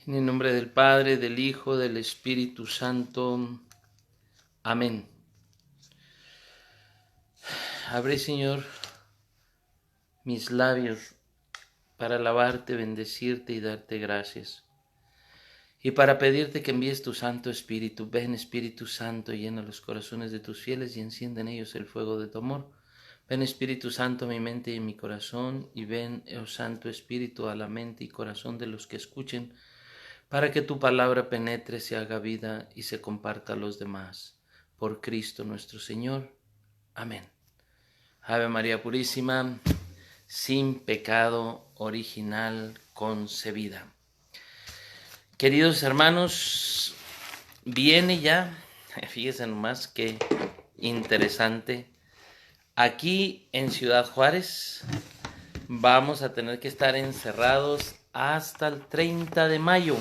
En el nombre del Padre, del Hijo, del Espíritu Santo. Amén. Abre, Señor, mis labios para alabarte, bendecirte y darte gracias. Y para pedirte que envíes tu Santo Espíritu. Ven, Espíritu Santo, llena los corazones de tus fieles y enciende en ellos el fuego de tu amor. Ven, Espíritu Santo, a mi mente y a mi corazón. Y ven, oh Santo Espíritu, a la mente y corazón de los que escuchen, para que tu palabra penetre, se haga vida y se comparta a los demás. Por Cristo nuestro Señor. Amén. Ave María Purísima, sin pecado original concebida. Queridos hermanos, viene ya, fíjense nomás qué interesante, aquí en Ciudad Juárez vamos a tener que estar encerrados hasta el 30 de mayo.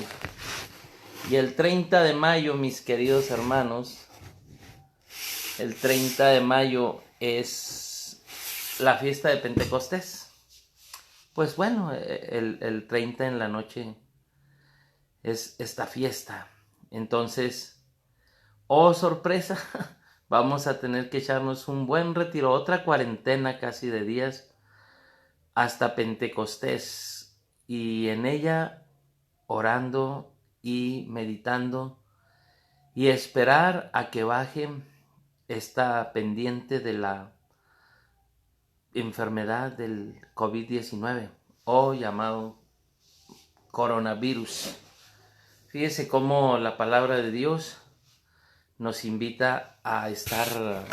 Y el 30 de mayo, mis queridos hermanos, el 30 de mayo es la fiesta de Pentecostés. Pues bueno, el 30 en la noche es esta fiesta. Entonces, oh sorpresa, vamos a tener que echarnos un buen retiro, otra cuarentena casi de días hasta Pentecostés. Y en ella orando y meditando y esperar a que baje esta pendiente de la enfermedad del COVID-19 o llamado coronavirus. Fíjese cómo la palabra de Dios nos invita a estar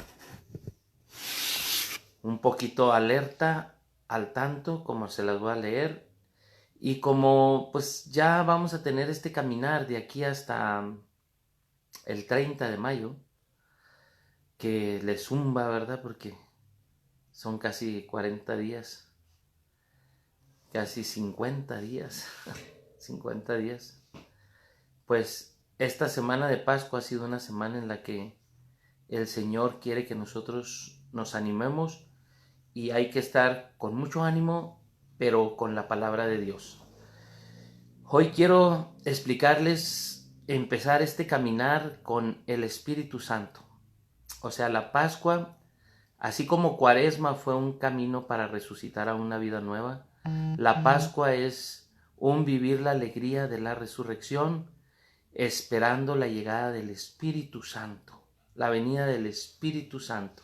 un poquito alerta, al tanto, como se las voy a leer. Y como pues ya vamos a tener este caminar de aquí hasta el 30 de mayo, que le zumba, ¿verdad? Porque son casi 40 días, casi 50 días, 50 días. Pues esta semana de Pascua ha sido una semana en la que el Señor quiere que nosotros nos animemos y hay que estar con mucho ánimo, pero con la palabra de Dios. Hoy quiero explicarles, empezar este caminar con el Espíritu Santo. O sea, la Pascua, así como Cuaresma fue un camino para resucitar a una vida nueva, la Pascua es un vivir la alegría de la resurrección, esperando la llegada del Espíritu Santo, la venida del Espíritu Santo.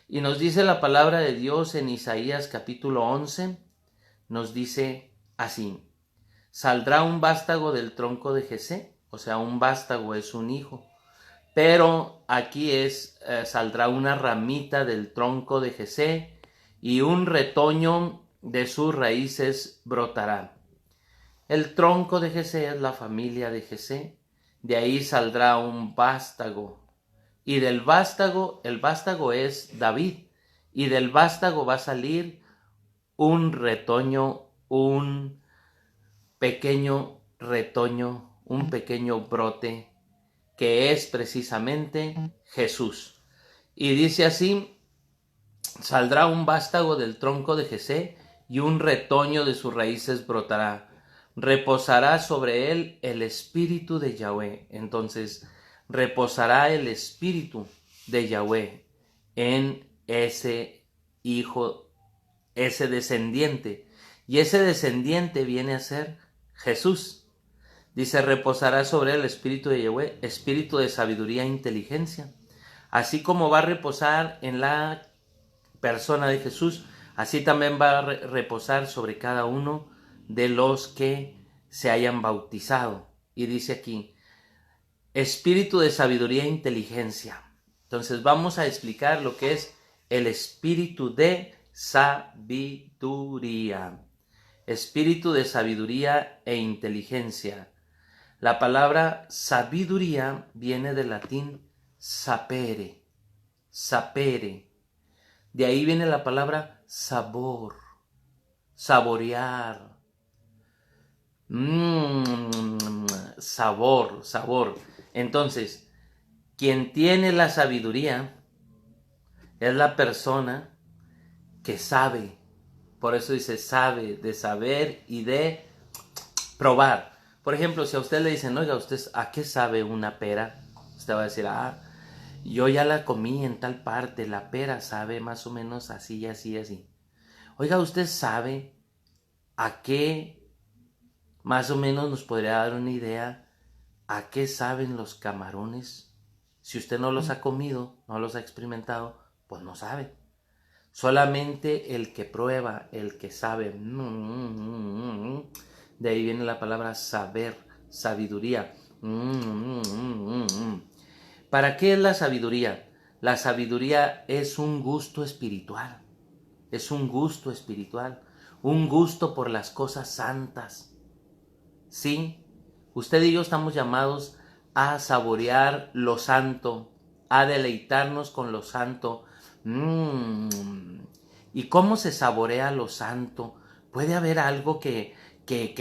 Y nos dice la palabra de Dios en Isaías capítulo 11, nos dice así: saldrá un vástago del tronco de Jesé, o sea, un vástago es un hijo, pero aquí saldrá una ramita del tronco de Jesé y un retoño de sus raíces brotará. El tronco de Jesé es la familia de Jesé, de ahí saldrá un vástago. Y del vástago, el vástago es David, y del vástago va a salir un retoño, un pequeño retoño, un pequeño brote, que es precisamente Jesús. Y dice así: saldrá un vástago del tronco de Jesé, y un retoño de sus raíces brotará. Reposará sobre él el espíritu de Yahweh. Entonces, reposará el espíritu de Yahweh en ese hijo, ese descendiente. Y ese descendiente viene a ser Jesús. Dice: reposará sobre él el espíritu de Yahweh, espíritu de sabiduría e inteligencia. Así como va a reposar en la persona de Jesús, así también va a reposar sobre cada uno de los que se hayan bautizado. Y dice aquí: espíritu de sabiduría e inteligencia. Entonces vamos a explicar lo que es el espíritu de sabiduría. Espíritu de sabiduría e inteligencia. La palabra sabiduría viene del latín sapere, sapere. De ahí viene la palabra sabor, saborear. Sabor, sabor. Entonces, quien tiene la sabiduría es la persona que sabe. Por eso dice sabe, de saber y de probar. Por ejemplo, si a usted le dicen, oiga, ¿usted a qué sabe una pera? Usted va a decir, yo ya la comí en tal parte, la pera sabe más o menos así, así, así. Oiga, ¿usted sabe a qué más o menos nos podría dar una idea a qué saben los camarones? Si usted no los ha comido, no los ha experimentado, pues no sabe. Solamente el que prueba, el que sabe. De ahí viene la palabra saber, sabiduría. ¿Para qué es la sabiduría? La sabiduría es un gusto espiritual. Es un gusto espiritual. Un gusto por las cosas santas. Sí, usted y yo estamos llamados a saborear lo santo, a deleitarnos con lo santo. ¿Y cómo se saborea lo santo? ¿Puede haber algo que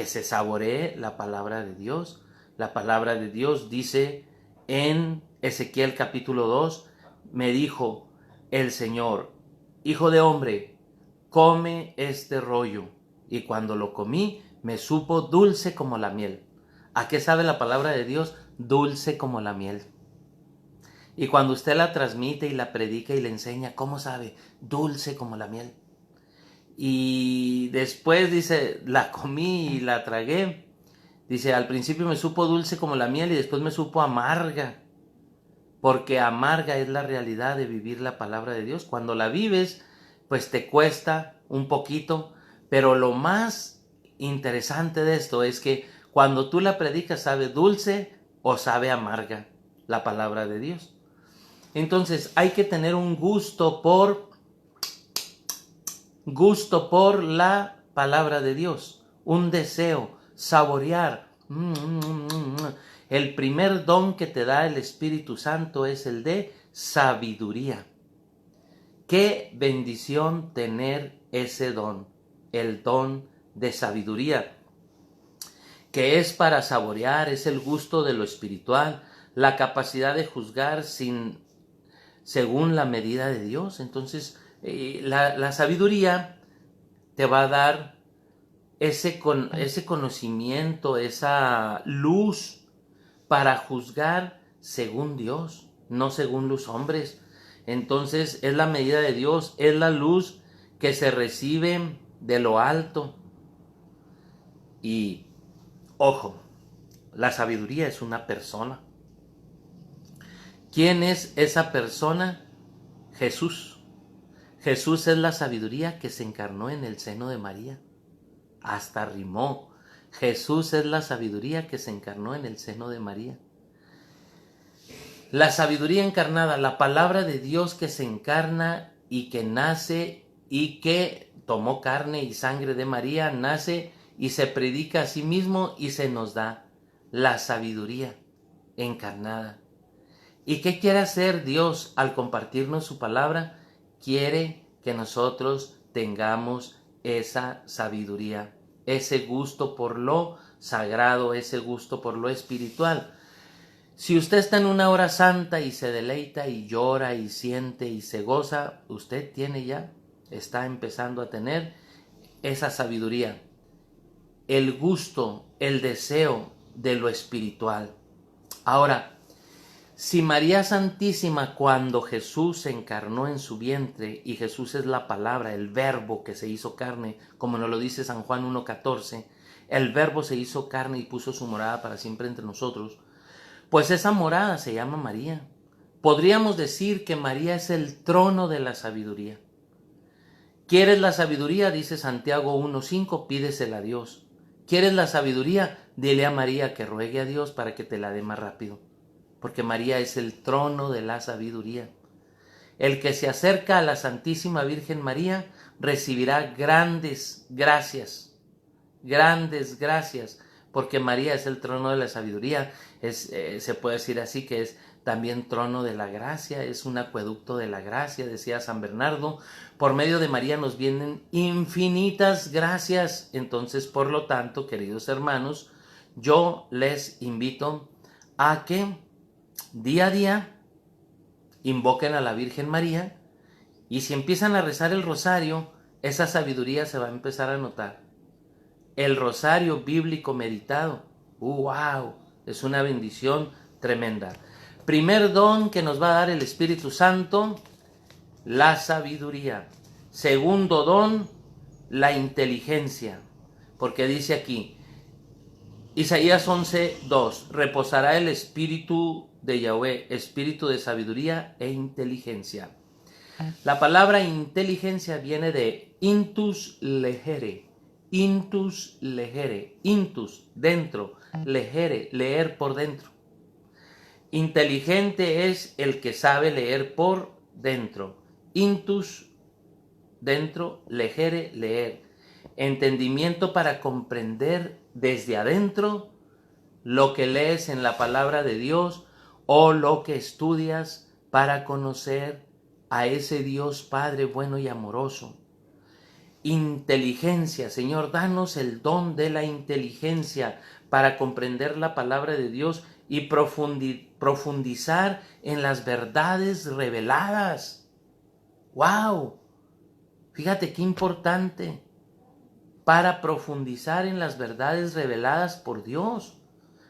se saboree? La palabra de Dios. La palabra de Dios dice en Ezequiel capítulo 2, me dijo el Señor, hijo de hombre, come este rollo. Y cuando lo comí, me supo dulce como la miel. ¿A qué sabe la palabra de Dios? Dulce como la miel. Y cuando usted la transmite y la predica y le enseña, ¿cómo sabe? Dulce como la miel. Y después dice, la comí y la tragué. Dice, al principio me supo dulce como la miel y después me supo amarga. Porque amarga es la realidad de vivir la palabra de Dios. Cuando la vives, pues te cuesta un poquito. Pero lo más interesante de esto es que cuando tú la predicas, sabe dulce o sabe amarga la palabra de Dios. Entonces hay que tener un gusto por la palabra de Dios, un deseo, saborear. El primer don que te da el Espíritu Santo es el de sabiduría. Qué bendición tener ese don, el don de sabiduría, que es para saborear, es el gusto de lo espiritual, la capacidad de juzgar según la medida de Dios. Entonces, la sabiduría te va a dar ese conocimiento, esa luz para juzgar según Dios, no según los hombres. Entonces, es la medida de Dios, es la luz que se recibe de lo alto. Y, ojo, la sabiduría es una persona. ¿Quién es esa persona? Jesús. Jesús es la sabiduría que se encarnó en el seno de María. Hasta rimó. Jesús es la sabiduría que se encarnó en el seno de María. La sabiduría encarnada, la palabra de Dios que se encarna y que nace y que tomó carne y sangre de María, nace y se predica a sí mismo y se nos da la sabiduría encarnada. ¿Y qué quiere hacer Dios al compartirnos su palabra? Quiere que nosotros tengamos esa sabiduría, ese gusto por lo sagrado, ese gusto por lo espiritual. Si usted está en una hora santa y se deleita y llora y siente y se goza, usted está empezando a tener esa sabiduría, el gusto, el deseo de lo espiritual. Ahora, si María Santísima, cuando Jesús se encarnó en su vientre, y Jesús es la palabra, el verbo que se hizo carne, como nos lo dice San Juan 1:14, el verbo se hizo carne y puso su morada para siempre entre nosotros, pues esa morada se llama María. Podríamos decir que María es el trono de la sabiduría. ¿Quieres la sabiduría? Dice Santiago 1:5, pídesela a Dios. ¿Quieres la sabiduría? Dile a María que ruegue a Dios para que te la dé más rápido. Porque María es el trono de la sabiduría. El que se acerca a la Santísima Virgen María recibirá grandes gracias, porque María es el trono de la sabiduría. Se puede decir así que es también trono de la gracia, es un acueducto de la gracia, decía San Bernardo. Por medio de María nos vienen infinitas gracias. Entonces, por lo tanto, queridos hermanos, yo les invito a que día a día invoquen a la Virgen María, y si empiezan a rezar el rosario, esa sabiduría se va a empezar a notar. El rosario bíblico meditado ¡Wow! Es una bendición tremenda. Primer don que nos va a dar el Espíritu Santo, la sabiduría. Segundo don, la inteligencia. Porque dice aquí, Isaías 11:2, reposará el Espíritu de Yahweh, espíritu de sabiduría e inteligencia. La palabra inteligencia viene de intus legere, intus legere, intus, dentro, legere, leer por dentro. Inteligente es el que sabe leer por dentro. Intus, dentro, legere, leer. Entendimiento para comprender desde adentro lo que lees en la palabra de Dios o lo que estudias para conocer a ese Dios Padre bueno y amoroso. Inteligencia, Señor, danos el don de la inteligencia para comprender la palabra de Dios y profundizar en las verdades reveladas. ¡Wow! Fíjate qué importante, para profundizar en las verdades reveladas por Dios.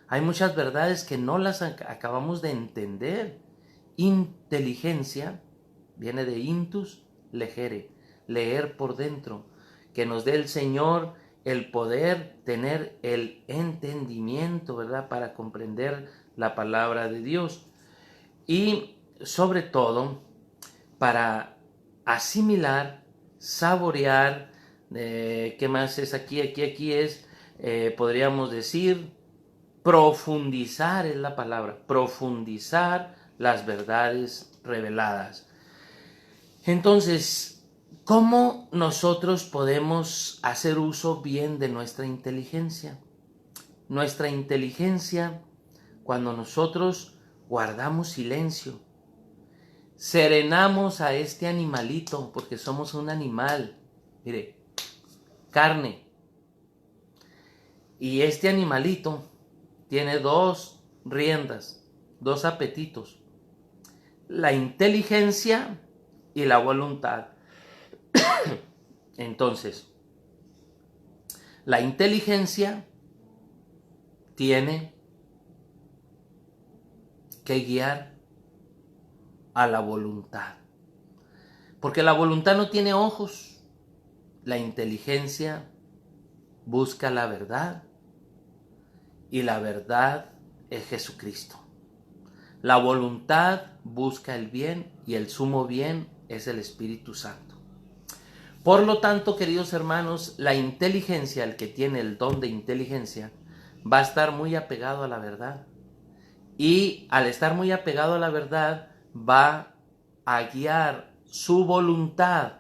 Hay muchas verdades que no las acabamos de entender. Inteligencia viene de intus legere, leer por dentro. Que nos dé el Señor el poder tener el entendimiento, ¿verdad?, para comprender la palabra de Dios. Y sobre todo, para asimilar, saborear, ¿qué más es aquí? Aquí es, podríamos decir, profundizar es la palabra, profundizar las verdades reveladas. Entonces, ¿cómo nosotros podemos hacer uso bien de nuestra inteligencia? Nuestra inteligencia, cuando nosotros guardamos silencio, serenamos a este animalito, porque somos un animal, mire, carne. Y este animalito tiene dos riendas, dos apetitos: la inteligencia y la voluntad. Entonces, la inteligencia tiene que guiar a la voluntad, porque la voluntad no tiene ojos. La inteligencia busca la verdad y la verdad es Jesucristo. La voluntad busca el bien y el sumo bien es el Espíritu Santo. Por lo tanto, queridos hermanos, la inteligencia, el que tiene el don de inteligencia, va a estar muy apegado a la verdad. Y al estar muy apegado a la verdad, va a guiar su voluntad.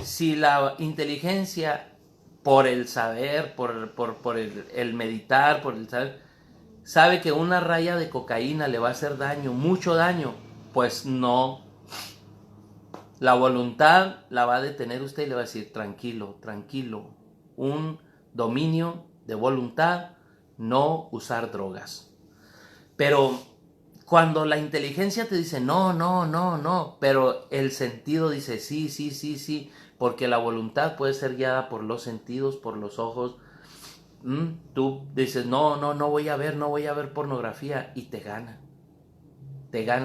Si la inteligencia, por el saber, por el meditar, por el saber, sabe que una raya de cocaína le va a hacer daño, mucho daño, pues no. La voluntad la va a detener usted y le va a decir, tranquilo, tranquilo. Un dominio de voluntad, no usar drogas. Pero cuando la inteligencia te dice no, pero el sentido dice sí, porque la voluntad puede ser guiada por los sentidos, por los ojos. Tú dices no voy a ver pornografía, y te gana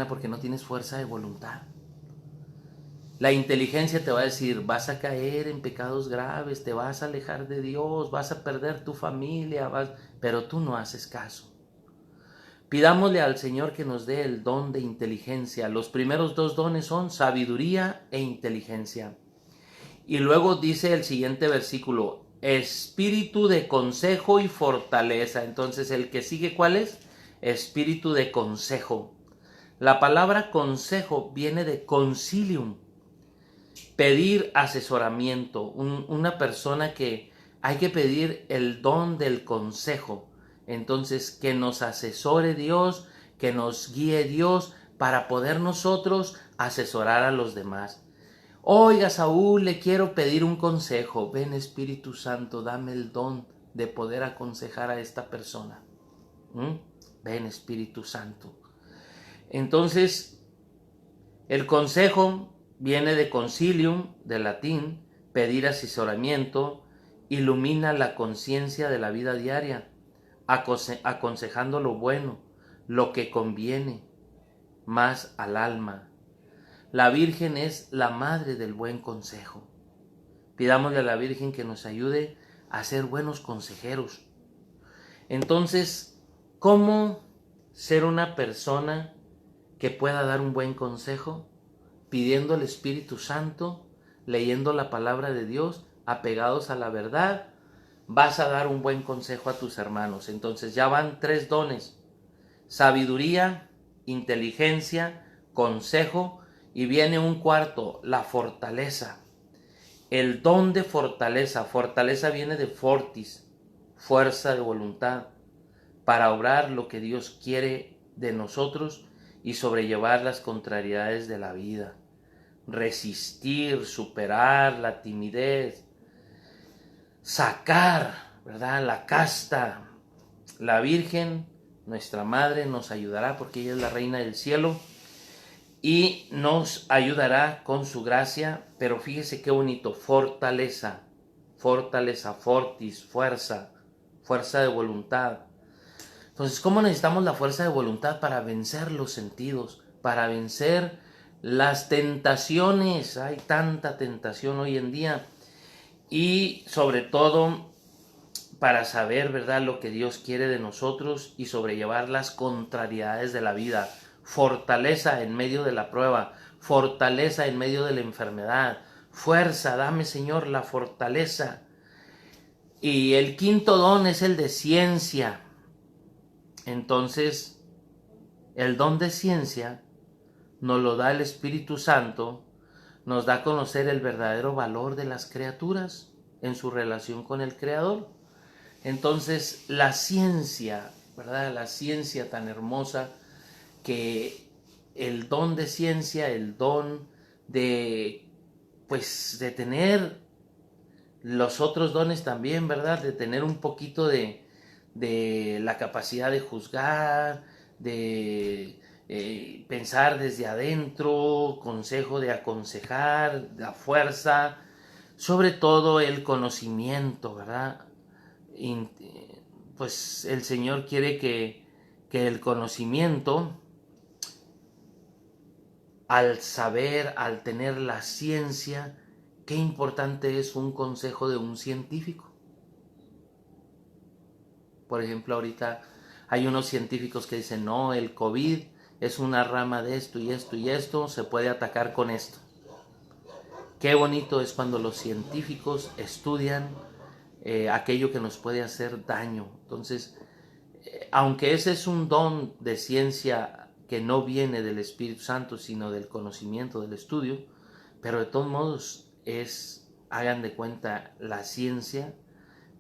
porque no tienes fuerza de voluntad. La inteligencia te va a decir, vas a caer en pecados graves, te vas a alejar de Dios, vas a perder tu familia, pero tú no haces caso. Pidámosle al Señor que nos dé el don de inteligencia. Los primeros dos dones son sabiduría e inteligencia. Y luego dice el siguiente versículo, espíritu de consejo y fortaleza. Entonces, el que sigue, ¿cuál es? Espíritu de consejo. La palabra consejo viene de concilium, pedir asesoramiento. Una persona que hay que pedir el don del consejo. Entonces, que nos asesore Dios, que nos guíe Dios para poder nosotros asesorar a los demás. Oiga, Saúl, le quiero pedir un consejo. Ven, Espíritu Santo, dame el don de poder aconsejar a esta persona. Ven, Espíritu Santo. Entonces, el consejo viene de concilium, del latín, pedir asesoramiento, ilumina la conciencia de la vida diaria. aconsejando lo bueno, lo que conviene más al alma. La Virgen es la madre del buen consejo. Pidámosle a la Virgen que nos ayude a ser buenos consejeros. Entonces, ¿cómo ser una persona que pueda dar un buen consejo? Pidiendo al Espíritu Santo, leyendo la palabra de Dios, apegados a la verdad, vas a dar un buen consejo a tus hermanos. Entonces ya van 3 dones: sabiduría, inteligencia, consejo, y viene un cuarto, la fortaleza. El don de fortaleza. Fortaleza viene de fortis, fuerza de voluntad, para obrar lo que Dios quiere de nosotros y sobrellevar las contrariedades de la vida. Resistir, superar la timidez, sacar, ¿verdad?, la casta. La Virgen, nuestra Madre, nos ayudará porque ella es la Reina del Cielo y nos ayudará con su gracia. Pero fíjese qué bonito: fortaleza, fortaleza, fortis, fuerza, fuerza de voluntad. Entonces, ¿cómo necesitamos la fuerza de voluntad para vencer los sentidos, para vencer las tentaciones? Hay tanta tentación hoy en día, y sobre todo para saber, ¿verdad?, lo que Dios quiere de nosotros y sobrellevar las contrariedades de la vida. Fortaleza en medio de la prueba, fortaleza en medio de la enfermedad. Fuerza, dame, Señor, la fortaleza. Y el quinto don es el de ciencia. Entonces, el don de ciencia nos lo da el Espíritu Santo, nos da a conocer el verdadero valor de las criaturas en su relación con el Creador. Entonces, la ciencia, ¿verdad?, la ciencia tan hermosa, que el don de ciencia, el don de, pues, de tener los otros dones también, ¿verdad?, de tener un poquito de la capacidad de juzgar, de pensar desde adentro, consejo de aconsejar, la fuerza, sobre todo el conocimiento, ¿verdad? Pues el Señor quiere que el conocimiento, al saber, al tener la ciencia, qué importante es un consejo de un científico. Por ejemplo, ahorita hay unos científicos que dicen, no, el COVID es una rama de esto y esto y esto, se puede atacar con esto. Qué bonito es cuando los científicos estudian aquello que nos puede hacer daño. Entonces, aunque ese es un don de ciencia que no viene del Espíritu Santo, sino del conocimiento, del estudio, pero de todos modos hagan de cuenta, la ciencia,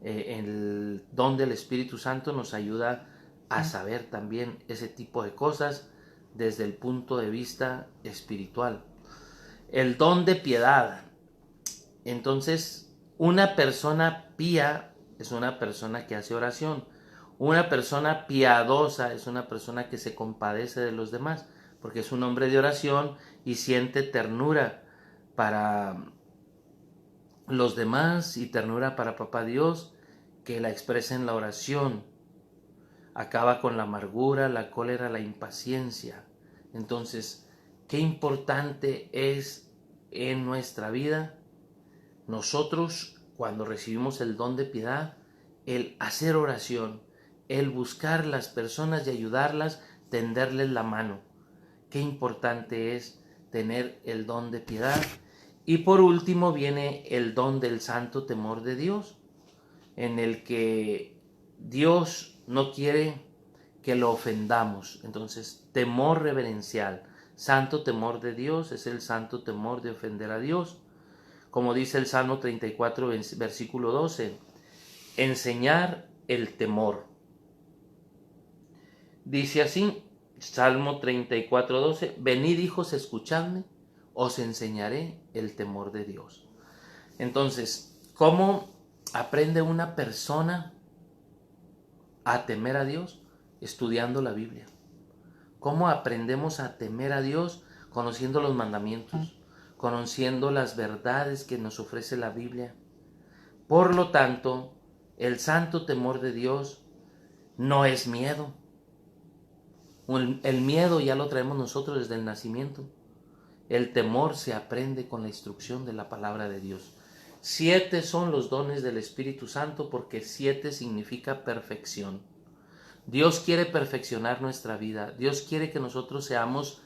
el don del Espíritu Santo nos ayuda a saber también ese tipo de cosas desde el punto de vista espiritual. El don de piedad. Entonces, una persona pía es una persona que hace oración. Una persona piadosa es una persona que se compadece de los demás, porque es un hombre de oración y siente ternura para los demás y ternura para Papá Dios, que la expresa en la oración. Acaba con la amargura, la cólera, la impaciencia. Entonces, qué importante es en nuestra vida nosotros, cuando recibimos el don de piedad, el hacer oración, el buscar las personas y ayudarlas, tenderles la mano. Qué importante es tener el don de piedad. Y por último viene el don del santo temor de Dios, en el que Dios no quiere que lo ofendamos. Entonces, temor reverencial. Santo temor de Dios es el santo temor de ofender a Dios. Como dice el Salmo 34, versículo 12, enseñar el temor. Dice así, Salmo 34, 12, venid hijos, escuchadme, os enseñaré el temor de Dios. Entonces, ¿cómo aprende una persona a temer a Dios? Estudiando la Biblia. ¿Cómo aprendemos a temer a Dios? Conociendo los mandamientos, conociendo las verdades que nos ofrece la Biblia. Por lo tanto, el santo temor de Dios no es miedo. El miedo ya lo traemos nosotros desde el nacimiento. El temor se aprende con la instrucción de la palabra de Dios. 7 son los dones del Espíritu Santo porque 7 significa perfección. Dios quiere perfeccionar nuestra vida. Dios quiere que nosotros seamos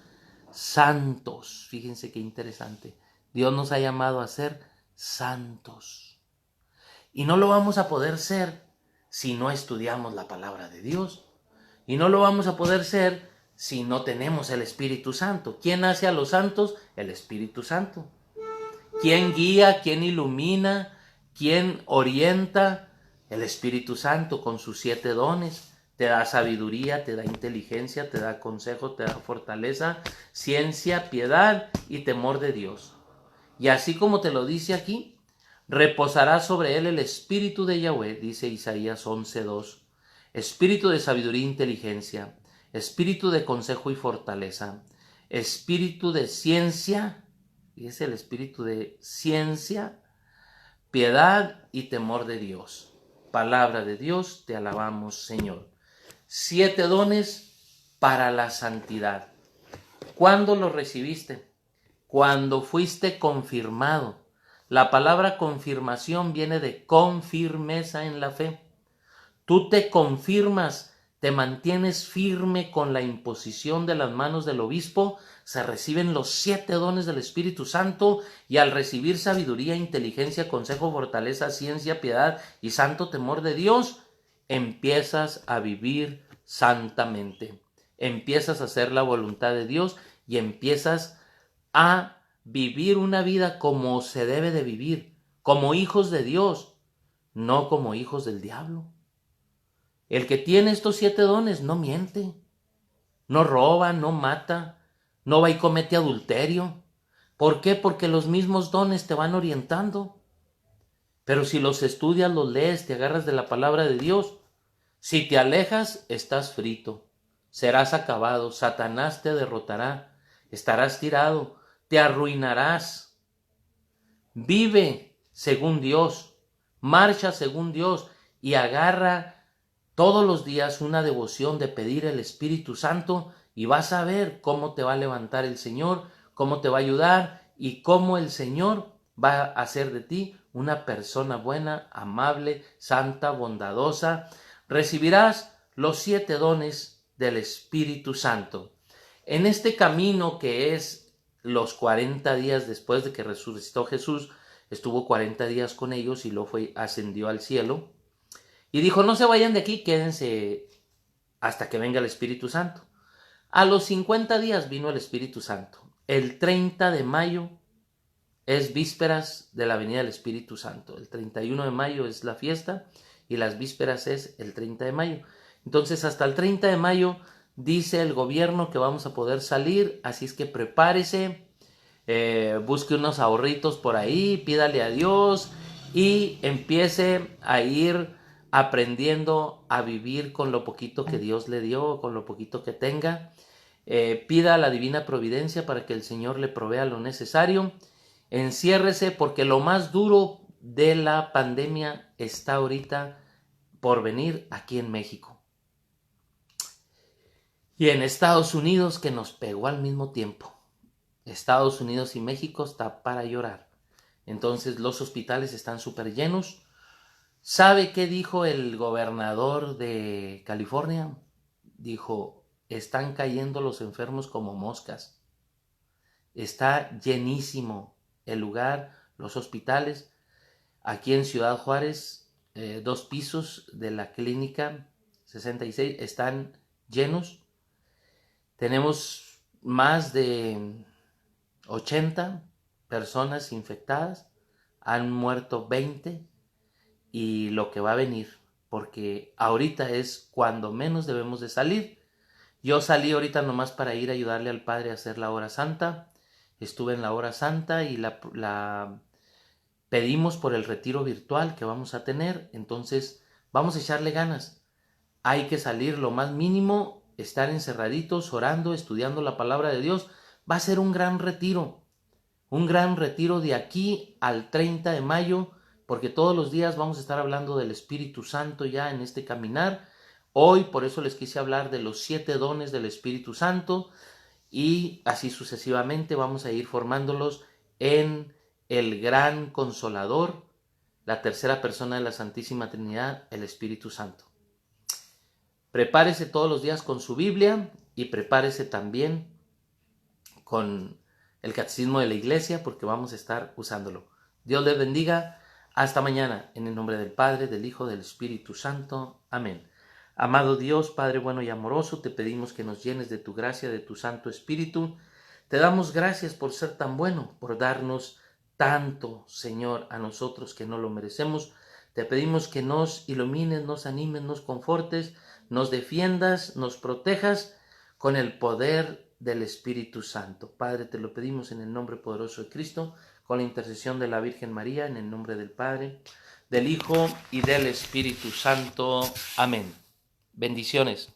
santos. Fíjense qué interesante. Dios nos ha llamado a ser santos. Y no lo vamos a poder ser si no estudiamos la palabra de Dios. Y no lo vamos a poder ser si no tenemos el Espíritu Santo. ¿Quién hace a los santos? El Espíritu Santo. ¿Quién guía? ¿Quién ilumina? ¿Quién orienta? El Espíritu Santo con sus 7 dones. Te da sabiduría, te da inteligencia, te da consejo, te da fortaleza, ciencia, piedad y temor de Dios. Y así como te lo dice aquí, reposará sobre él el Espíritu de Yahweh, dice Isaías 11:2. Espíritu de sabiduría e inteligencia, espíritu de consejo y fortaleza, espíritu de ciencia, y es el espíritu de ciencia, piedad y temor de Dios. Palabra de Dios, te alabamos, Señor. 7 dones para la santidad. ¿Cuándo los recibiste? Cuando fuiste confirmado. La palabra confirmación viene de con firmeza en la fe. Tú te confirmas, te mantienes firme con la imposición de las manos del obispo, se reciben los 7 dones del Espíritu Santo y al recibir sabiduría, inteligencia, consejo, fortaleza, ciencia, piedad y santo temor de Dios, empiezas a vivir santamente. Empiezas a hacer la voluntad de Dios y empiezas a vivir una vida como se debe de vivir, como hijos de Dios, no como hijos del diablo. El que tiene estos 7 dones no miente, no roba, no mata, no va y comete adulterio. ¿Por qué? Porque los mismos dones te van orientando. Pero si los estudias, los lees, te agarras de la palabra de Dios, si te alejas, estás frito, serás acabado, Satanás te derrotará, estarás tirado, te arruinarás. Vive según Dios, marcha según Dios y agarra todos los días una devoción de pedir el Espíritu Santo y vas a ver cómo te va a levantar el Señor, cómo te va a ayudar y cómo el Señor va a hacer de ti una persona buena, amable, santa, bondadosa. Recibirás los 7 dones del Espíritu Santo. En este camino que es los 40 días después de que resucitó Jesús, estuvo 40 días con ellos y luego ascendió al cielo. Y dijo, no se vayan de aquí, quédense hasta que venga el Espíritu Santo. A los 50 días vino el Espíritu Santo. El 30 de mayo es vísperas de la venida del Espíritu Santo. El 31 de mayo es la fiesta y las vísperas es el 30 de mayo. Entonces hasta el 30 de mayo dice el gobierno que vamos a poder salir, así es que prepárese, busque unos ahorritos por ahí, pídale a Dios y empiece a ir aprendiendo a vivir con lo poquito que Dios le dio, con lo poquito que tenga. Pida a la divina providencia para que el Señor le provea lo necesario. Enciérrese porque lo más duro de la pandemia está ahorita por venir aquí en México. Y en Estados Unidos, que nos pegó al mismo tiempo. Estados Unidos y México está para llorar. Entonces los hospitales están súper llenos. ¿Sabe qué dijo el gobernador de California? Dijo, están cayendo los enfermos como moscas. Está llenísimo el lugar, los hospitales. Aquí en Ciudad Juárez, 2 pisos de la clínica 66 están llenos. Tenemos más de 80 personas infectadas. Han muerto 20. Y lo que va a venir, porque ahorita es cuando menos debemos de salir. Yo salí ahorita nomás para ir a ayudarle al Padre a hacer la hora santa. Estuve en la hora santa y la pedimos por el retiro virtual que vamos a tener. Entonces vamos a echarle ganas. Hay que salir lo más mínimo, estar encerraditos, orando, estudiando la palabra de Dios. Va a ser un gran retiro de aquí al 30 de mayo, porque todos los días vamos a estar hablando del Espíritu Santo ya en este caminar. Hoy por eso les quise hablar de los 7 dones del Espíritu Santo y así sucesivamente vamos a ir formándolos en el gran Consolador, la tercera persona de la Santísima Trinidad, el Espíritu Santo. Prepárese todos los días con su Biblia y prepárese también con el Catecismo de la Iglesia porque vamos a estar usándolo. Dios les bendiga. Hasta mañana. En el nombre del Padre, del Hijo, del Espíritu Santo. Amén. Amado Dios, Padre bueno y amoroso, te pedimos que nos llenes de tu gracia, de tu Santo Espíritu. Te damos gracias por ser tan bueno, por darnos tanto, Señor, a nosotros que no lo merecemos. Te pedimos que nos ilumines, nos animes, nos confortes, nos defiendas, nos protejas con el poder del Espíritu Santo. Padre, te lo pedimos en el nombre poderoso de Cristo, con la intercesión de la Virgen María, en el nombre del Padre, del Hijo y del Espíritu Santo. Amén. Bendiciones.